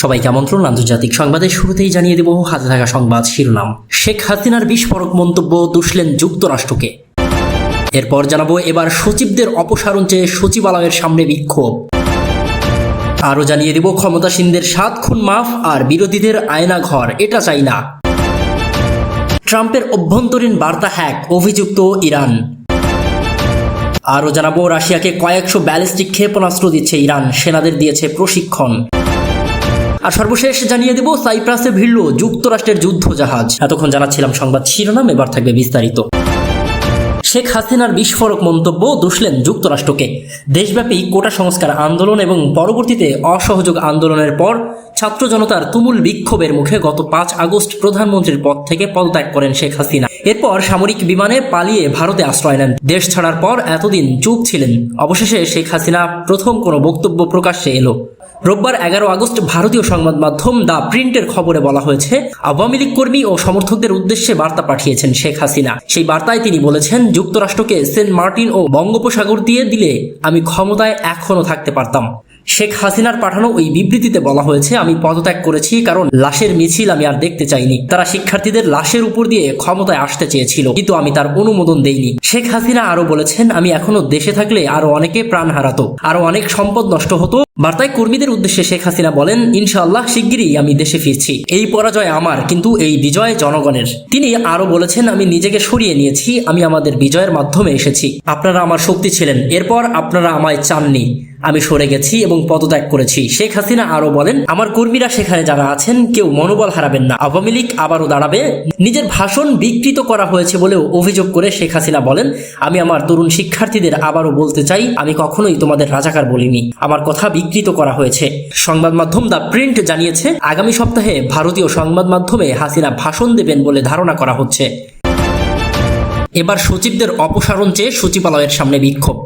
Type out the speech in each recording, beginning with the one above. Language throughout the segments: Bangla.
সবাইকে আমন্ত্রণ আন্তর্জাতিক সংবাদের শুরুতেই জানিয়ে দেব হাতে থাকা সংবাদ শিরোনাম। শেখ হাসিনার বিস্ফোরক মন্তব্য দুষলেন যুক্তরাষ্ট্রকে। এরপর জানাবো এবার সচিবদের অপসারণ চেয়ে সচিবালয়ের সামনে বিক্ষোভ। আরও জানিয়ে দেব ক্ষমতাসীনদের 7 খুন মাফ আর বিরোধীদের আয়না ঘর, এটা চাই না। ট্রাম্পের অভ্যন্তরীণ বার্তা হ্যাক, অভিযুক্ত ইরান। আরও জানাবো রাশিয়াকে কয়েকশো ব্যালিস্টিক ক্ষেপণাস্ত্র দিচ্ছে ইরান, সেনাদের দিয়েছে প্রশিক্ষণ। আর সর্বশেষ জানিয়ে দেব সাইপ্রাসে ভিড়ল যুক্তরাষ্ট্রের যুদ্ধ জাহাজ। এতক্ষণ জানাচ্ছিলাম সংবাদ শিরোনাম, এবার থাকবে বিস্তারিত। শেখ হাসিনার বিস্ফোরক মন্তব্য দুষলেন যুক্তরাষ্ট্রকে। দেশব্যাপী কোটা সংস্কার আন্দোলন এবং পরবর্তীতে অসহযোগ আন্দোলনের পর ছাত্র জনতার তুমুল বিক্ষোভের মুখে গত 5 আগস্ট প্রধানমন্ত্রীর পদ থেকে পদত্যাগ করেন শেখ হাসিনা। এরপর সামরিক বিমানে পালিয়ে ভারতে আশ্রয় নেন। দেশ ছাড়ার পর এতদিন চুপ ছিলেন। অবশেষে শেখ হাসিনা প্রথম কোনো বক্তব্য প্রকাশ্যে এলো। রোববার 11 আগস্ট ভারতীয় সংবাদ মাধ্যম দ্য প্রিন্টের খবরে বলা হয়েছে, আওয়ামী লীগ কর্মী ও সমর্থকদের উদ্দেশ্যে বার্তা পাঠিয়েছেন শেখ হাসিনা। সেই বার্তায় তিনি বলেছেন, যুক্তরাষ্ট্রকে সেন্ট মার্টিন ও বঙ্গোপসাগর দিয়ে দিলে আমি ক্ষমতায় এখনো থাকতে পারতাম। শেখ হাসিনার পাঠানো ওই বিবৃতিতে বলা হয়েছে, আমি পদত্যাগ করেছি কারণ লাশের মিছিল আমি আর দেখতে চাইনি। তারা শিক্ষার্থীদের লাশের উপর দিয়ে ক্ষমতায় আসতে চেয়েছিল, কিন্তু আমি তার অনুমোদন দেইনি। শেখ হাসিনা আরো বলেছেন, আমি এখনো দেশে থাকলে আরো অনেকে প্রাণ হারাতো, আরো অনেক সম্পদ নষ্ট হতো। বার্তায় কর্মীদের উদ্দেশ্যে শেখ হাসিনা বলেন, ইনশাআল্লাহ শিগগিরই আমি দেশে ফিরছি। এই পরাজয় আমার, কিন্তু এই বিজয় জনগণের। তিনি আরো বলেছেন, আমি নিজেকে সরিয়ে নিয়েছি, আমি আমাদের বিজয়ের মাধ্যমে এসেছি। আপনারা আমার শক্তি ছিলেন, এরপর আপনারা আমায় চাননি, আমি সরে গেছি এবং পদত্যাগ করেছি। শেখ হাসিনা আরো বলেন, আমার কর্মীরা সেখানে যারা আছেন কেউ মনোবল হারাবেন না, আওয়ামী লীগ আবারও দাঁড়াবে। নিজের ভাষণ বিকৃত করা হয়েছে বলেও অভিযোগ করে শেখ হাসিনা বলেন, আমি আমার তরুণ শিক্ষার্থীদের আবারও বলতে চাই, আমি কখনোই তোমাদের রাজাকার বলিনি, আমার কথা বিকৃত করা হয়েছে। সংবাদ মাধ্যম দ্য প্রিন্ট জানিয়েছে, আগামী সপ্তাহে ভারতীয় সংবাদ মাধ্যমে হাসিনা ভাষণ দেবেন বলে ধারণা করা হচ্ছে। এবার সচিবদের অপসারণ চেয়ে সচিবালয়ের সামনে বিক্ষোভ।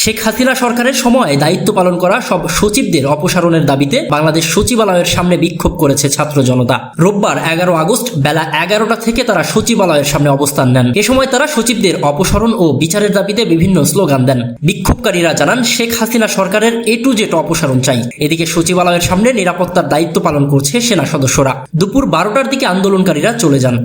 শেখ হাসিনা সরকারের সময় দায়িত্ব পালন করা সব সচিবদের অপসারণের দাবিতে বাংলাদেশ সচিবালয়ের সামনে বিক্ষোভ করেছে ছাত্র জনতা। রোববার 11 আগস্ট বেলা 11টা থেকে তারা সচিবালয়ের সামনে অবস্থান নেন। এ সময় তারা সচিবদের অপসারণ ও বিচারের দাবিতে বিভিন্ন স্লোগান দেন। বিক্ষোভকারীরা জানান, শেখ হাসিনা সরকারের A to Z অপসারণ চাই। এদিকে সচিবালয়ের সামনে নিরাপত্তার দায়িত্ব পালন করছে সেনা সদস্যরা। দুপুর 12টার দিকে আন্দোলনকারীরা চলে যান।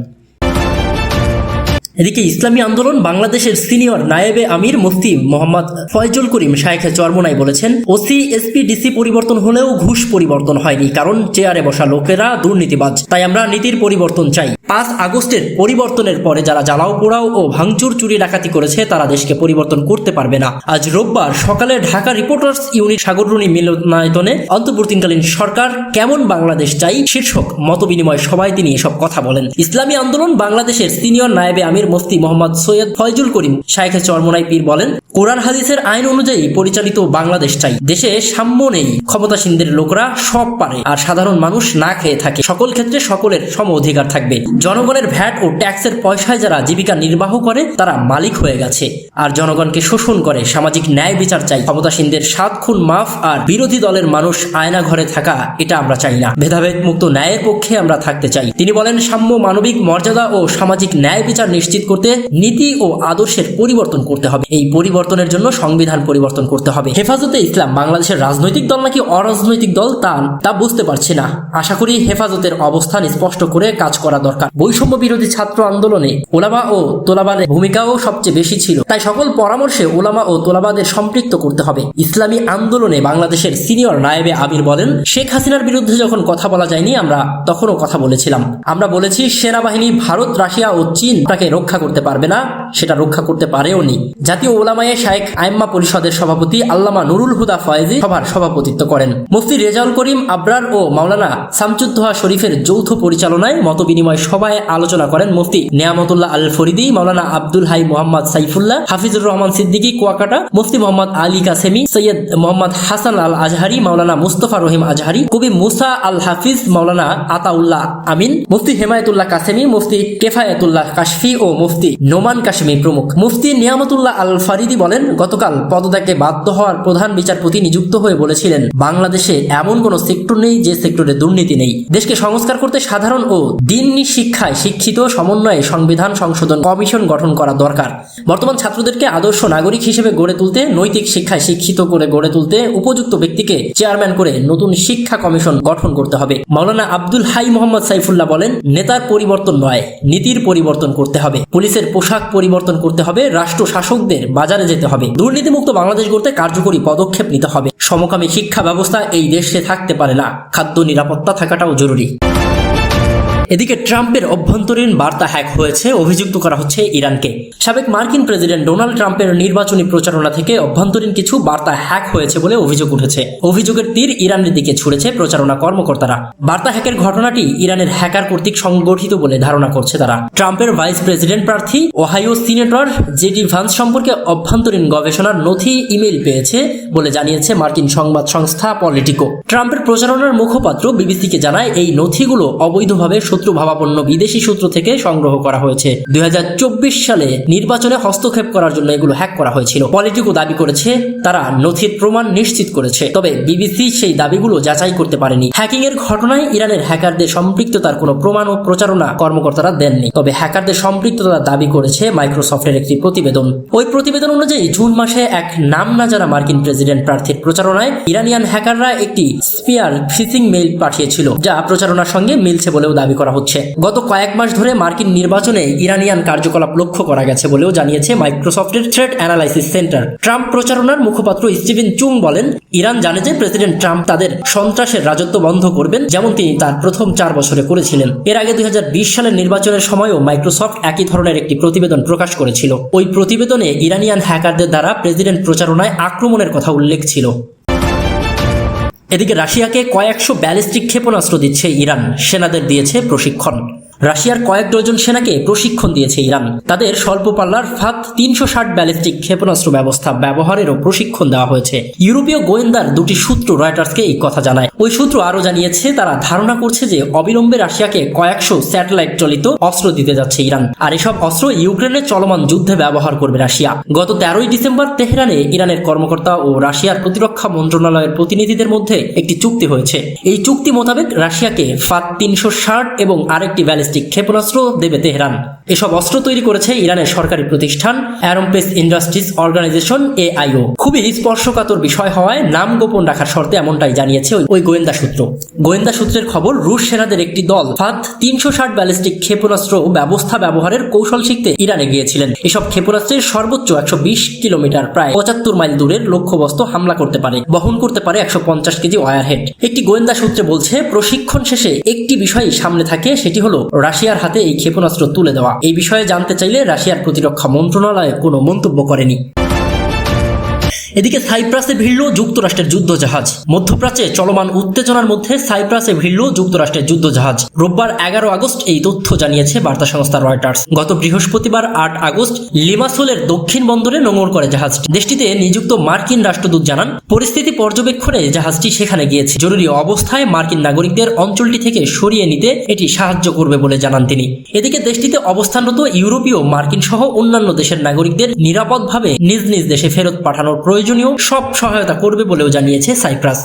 এদিকে ইসলামী আন্দোলন বাংলাদেশের সিনিয়র নায়েবে আমির মুফতি মোহাম্মদ ফয়জুল করিম শায়েখ চরমোনাই বলেছেন, ওসি এসপি ডিসি পরিবর্তন হলেও ঘুষ পরিবর্তন হয়নি, কারণ চেয়ারে বসা লোকেরা দুর্নীতিবাজ। তাই আমরা নীতির পরিবর্তন চাই। 5 আগস্টের পরিবর্তনের পরে যারা জ্বালাও পোড়াও ও ভাঙচুর চুরি ডাকাতি করেছে তারা দেশকে পরিবর্তন করতে পারবে না। আজ রোববার সকালে ঢাকা রিপোর্টার্স ইউনিট সাগররুনি মিলনায়তনে অন্তর্বর্তীকালীন সরকার কেমন বাংলাদেশ চাই শীর্ষক মতবিনিময় সভায় তিনি এসব কথা বলেন। ইসলামী আন্দোলন বাংলাদেশের সিনিয়র নায়েবে আমির মুফতি মোহাম্মদ সৈয়দ ফয়জুল করিম শায়েখ চরমোনাই পীর বলেন, কোরআন হাদিসের আইন অনুযায়ী পরিচালিত বাংলাদেশ চাই। দেশে সাম্য নেই, ক্ষমতাসীনদের লোকরা সব পারে আর সাধারণ মানুষ না খেয়ে থাকে। সকল ক্ষেত্রে সকলের সম অধিকার থাকবে। জনগণের ভ্যাট ও ট্যাক্সের পয়সায় যারা জীবিকা নির্বাহ করে তারা মালিক হয়ে গেছে আর জনগণকে শোষণ করে। সামাজিক ন্যায় বিচার চাই। ক্ষমতাসীনদের 7 খুন মাফ আর বিরোধী দলের মানুষ আয়না ঘরে থাকা, এটা আমরা চাই না। ভেদাভেদ মুক্ত ন্যায়ের পক্ষে আমরা থাকতে চাই। তিনি বলেন, সাম্য, মানবিক মর্যাদা ও সামাজিক ন্যায় বিচার নিশ্চিত করতে নীতি ও আদর্শের পরিবর্তন করতে হবে। এই পরিবর্তনের জন্য সংবিধান পরিবর্তন করতে হবে। হেফাজতে ইসলাম বাংলাদেশের রাজনৈতিক দল নাকি অরাজনৈতিক দল তা বুঝতে পারছি না। আশা করি হেফাজতের অবস্থান স্পষ্ট করে কাজ করা দরকার। বৈষম্য বিরোধী ছাত্র আন্দোলনে ওলামা ও তোলাবাদের ভূমিকাও সবচেয়ে বেশি ছিল, তাই সকল পরামর্শে ওলামা ও তোলাবাদের সম্পৃক্ত করতে হবে। ইসলামী আন্দোলনে বাংলাদেশের সিনিয়র নায়েবে আমির বলেন, শেখ হাসিনার বিরুদ্ধে যখন কথা বলা যায়নি আমরা তখনও কথা বলেছিলাম। আমরা বলেছি সেনাবাহিনী ভারত, রাশিয়া ও চীন তাকে রক্ষা করতে পারবে না, সেটা রক্ষা করতে পারেও নি। জাতীয় ওলামায়ে শায়েখ আইম্মা পরিষদের সভাপতি আল্লামা নুরুল হুদা ফয়েজি সভার সভাপতিত্ব করেন। মুফতি রেজাউল করিম আবরার ও মাওলানা শামসুদ্দোহা শরীফের যৌথ পরিচালনায় মতবিনিময় সভায় আলোচনা করেন মুফতি নেয়ামতুল্লাহ আল ফরিদি, মাওলানা আব্দুল হাই মোহাম্মদ সাইফুল্লাহ, হাফিজুর রহমান সিদ্দিকী কুয়াকাটা, মুফতি মোহাম্মদ আলী কাসেমি, সৈয়দ মোহাম্মদ হাসান আল আজহারি, মাওলানা মুস্তফা রহিম আজহারি, কবি মুসা আল হাফিজ, মাওলানা আতাউল্লাহ আমিন, মুফতি হেমায়েতুল্লাহ কাসেমি, মুফতি কেফায়েতুল্লাহ কাশফি ও মুফতি নোমান কাশফি হাশেমি প্রমুখ। মুফতি নিয়ামতুল্লাহ আল ফারিদি বলেন, গতকাল পদত্যাগে বাধ্য হওয়ার প্রধান বিচারপতি নিযুক্ত হয়ে বলেছিলেন, বাংলাদেশে এমন কোন সেক্টর নেই যে সেক্টরে দুর্নীতি নেই। দেশকে সংস্কার করতে সাধারণ ও দিননি শিক্ষায় শিক্ষিত সমন্বয়ে সংবিধান সংশোধন কমিশন গঠন করা দরকার। বর্তমান ছাত্রদেরকে আদর্শ নাগরিক হিসেবে গড়ে তুলতে, নৈতিক শিক্ষায় শিক্ষিত করে গড়ে তুলতে উপযুক্ত ব্যক্তিকে চেয়ারম্যান করে নতুন শিক্ষা কমিশন গঠন করতে হবে। মাওলানা আব্দুল হাই মোহাম্মদ সাইফুল্লাহ বলেন, নেতার পরিবর্তন নয়, নীতির পরিবর্তন করতে হবে। পুলিশের পোশাক পরিবর্তন করতে হবে। রাষ্ট্র শাসকদের বাজারে যেতে হবে। দুর্নীতিমুক্ত বাংলাদেশ গড়তে কার্যকরী পদক্ষেপ নিতে হবে। সমকামী শিক্ষা ব্যবস্থা এই দেশে থাকতে পারে না। খাদ্য নিরাপত্তা থাকাটাও জরুরি। এদিকে ট্রাম্পের অভ্যন্তরীণ বার্তা হ্যাক হয়েছে, অভিযুক্ত করা হচ্ছে ইরানকে। সাবেক মার্কিন প্রেসিডেন্ট ডোনাল্ড ট্রাম্পের নির্বাচনী প্রচারণা থেকে অভ্যন্তরীণ কিছু বার্তা হ্যাক হয়েছে বলে অভিযোগ উঠেছে। অভিযোগের তীর ইরানের দিকে ছুড়েছে প্রচারণা কর্মকর্তারা। বার্তা হ্যাকের ঘটনাটি ইরানের হ্যাকার কর্তৃক সংগঠিত বলে ধারণা করছে তারা। ট্রাম্পের ভাইস প্রেসিডেন্ট প্রার্থী ওহাইও সিনেটর জেডি ভান্স সম্পর্কে অভ্যন্তরীণ গবেষণার নথি ইমেইল পেয়েছে বলে জানিয়েছে মার্কিন সংবাদ সংস্থা পলিটিকো। ট্রাম্পের প্রচারণার মুখপাত্র বিবিসিকে জানায়, এই নথিগুলো অবৈধভাবে শত্রুভাবাপন্ন বিদেশি সূত্র থেকে সংগ্রহ করা হয়েছে। 2024 সালে নির্বাচনে হস্তক্ষেপ করার জন্য এগুলো হ্যাক করা হয়েছিল। পলিটিকো দাবি করেছে তারা নথির প্রমাণ নিশ্চিত করেছে, তবে বিবিসি সেই দাবিগুলো যাচাই করতে পারেনি। হ্যাকিং এর ঘটনায় ইরানের হ্যাকারদের সম্পৃক্ততার কোনো প্রমাণ ও প্রচারণা কর্মকর্তারা দেননি, তবে হ্যাকারদের সম্পৃক্ততার দাবি করেছে মাইক্রোসফটের একটি প্রতিবেদন। ওই প্রতিবেদন অনুযায়ী জুন মাসে এক নাম না জানা মার্কিন প্রেসিডেন্ট প্রার্থীর প্রচারণায় ইরানিয়ান হ্যাকাররা একটি স্পিয়ার ফিশিং মেইল পাঠিয়েছিল, যা প্রচারণার সঙ্গে মিলছে বলেও দাবি করা হচ্ছে। গত কয়েক মাস ধরে মার্কিন নির্বাচনে ইরানিয়ান কার্যকলাপ লক্ষ্য করা গেছে বলেও জানিয়েছে মাইক্রোসফটের থ্রেট অ্যানালাইসিস সেন্টার। ট্রাম্প প্রচারণার মুখপাত্র স্টিভেন চুং বলেন, ইরান জানে যে প্রেসিডেন্ট ট্রাম্প তাদের সন্ত্রাসের রাজত্ব বন্ধ করবেন, যেমন তিনি তার প্রথম 4 বছরে করেছিলেন। এর আগে 2020 সালের নির্বাচনের সময়ও মাইক্রোসফট একই ধরনের একটি প্রতিবেদন প্রকাশ করেছিল। ওই প্রতিবেদনে ইরানিয়ান হ্যাকারদের দ্বারা প্রেসিডেন্ট প্রচারণায় আক্রমণের কথা উল্লেখ ছিল। এদিকে রাশিয়াকে কয়েকশো ব্যালিস্টিক ক্ষেপণাস্ত্র দিচ্ছে ইরান, সেনাদের দিয়েছে প্রশিক্ষণ। রাশিয়ার কয়েক ডজন সেনাকে প্রশিক্ষণ দিয়েছে ইরান। তাদের স্বল্প পাল্লার ফাত 360 ব্যালিস্টিক ক্ষেপণাস্ত্র ব্যবস্থা ব্যবহারেরও প্রশিক্ষণ দেওয়া হয়েছে। ইউরোপীয় গোয়েন্দার দুটি সূত্র রয়টার্সকে এই কথা জানায়। ওই সূত্র আরও জানিয়েছে, তারা ধারণা করছে যে অবিলম্বে রাশিয়াকে কয়েকশো স্যাটেলাইট চালিত অস্ত্র দিতে যাচ্ছে ইরান, আর এসব অস্ত্র ইউক্রেনের চলমান যুদ্ধে ব্যবহার করবে রাশিয়া। গত 13ই ডিসেম্বর তেহরানে ইরানের কর্মকর্তা ও রাশিয়ার প্রতিরক্ষা মন্ত্রণালয়ের প্রতিনিধিদের মধ্যে একটি চুক্তি হয়েছে। এই চুক্তি মোতাবেক রাশিয়াকে ফাত 360 এবং আরেকটি ক্ষেপণাস্ত্র দেবে তেহরান। এসব অস্ত্র তৈরি করেছে ইরানের সরকারি প্রতিষ্ঠান অ্যারোস্পেস ইন্ডাস্ট্রিজ অর্গানাইজেশন AIO। খুবই স্পর্শকাতর বিষয় হওয়ায় নাম গোপন রাখার শর্তে এমনটাই জানিয়েছে ওই গোয়েন্দা সূত্র। গোয়েন্দা সূত্রের খবর, রুশ সেনাদের একটি দল ফাত 360 ব্যালিস্টিক ক্ষেপণাস্ত্র ব্যবস্থা ব্যবহারের কৌশল শিখতে ইরানে গিয়েছিলেন। এসব ক্ষেপণাস্ত্রের সর্বোচ্চ 120 কিলোমিটার, প্রায় 75 মাইল দূরের লক্ষ্যবস্তু হামলা করতে পারে, বহন করতে পারে 150 কেজি ওয়ারহেড। একটি গোয়েন্দা সূত্রে বলছে, প্রশিক্ষণ শেষে একটি বিষয়ই সামনে থাকে, সেটি হলো রাশিয়ার হাতে এই ক্ষেপণাস্ত্র তুলে দেওয়া। এই বিষয়ে জানতে চাইলে রাশিয়ার প্রতিরক্ষা মন্ত্রণালয় কোনো মন্তব্য করেনি। এদিকে সাইপ্রাসে ভিড়ল যুক্তরাষ্ট্রের যুদ্ধজাহাজ। মধ্যপ্রাচ্যে চলমান উত্তেজনার মধ্যে সাইপ্রাসে ভিড়ল যুক্তরাষ্ট্রের যুদ্ধজাহাজ। রোববার 11 আগস্ট এই তথ্য জানিয়েছে বার্তা সংস্থা রয়টার্স। গত বৃহস্পতিবার 8 আগস্ট লিমাসোলের দক্ষিণ বন্দরে নোঙর করে জাহাজটি। দেশটিতে নিযুক্ত মার্কিন রাষ্ট্রদূত জানান, পরিস্থিতি পর্যবেক্ষণে জাহাজটি সেখানে গিয়েছে। জরুরি অবস্থায় মার্কিন নাগরিকদের অঞ্চলটি থেকে সরিয়ে নিতে এটি সাহায্য করবে বলে জানান তিনি। এদিকে দেশটিতে অবস্থানরত ইউরোপীয়, মার্কিন সহ অন্যান্য দেশের নাগরিকদের নিরাপদভাবে নিজ নিজ দেশে ফেরত পাঠানোর প্রয়োজনীয় সব সহায়তা করবে বলেও জানিয়েছে সাইপ্রাস।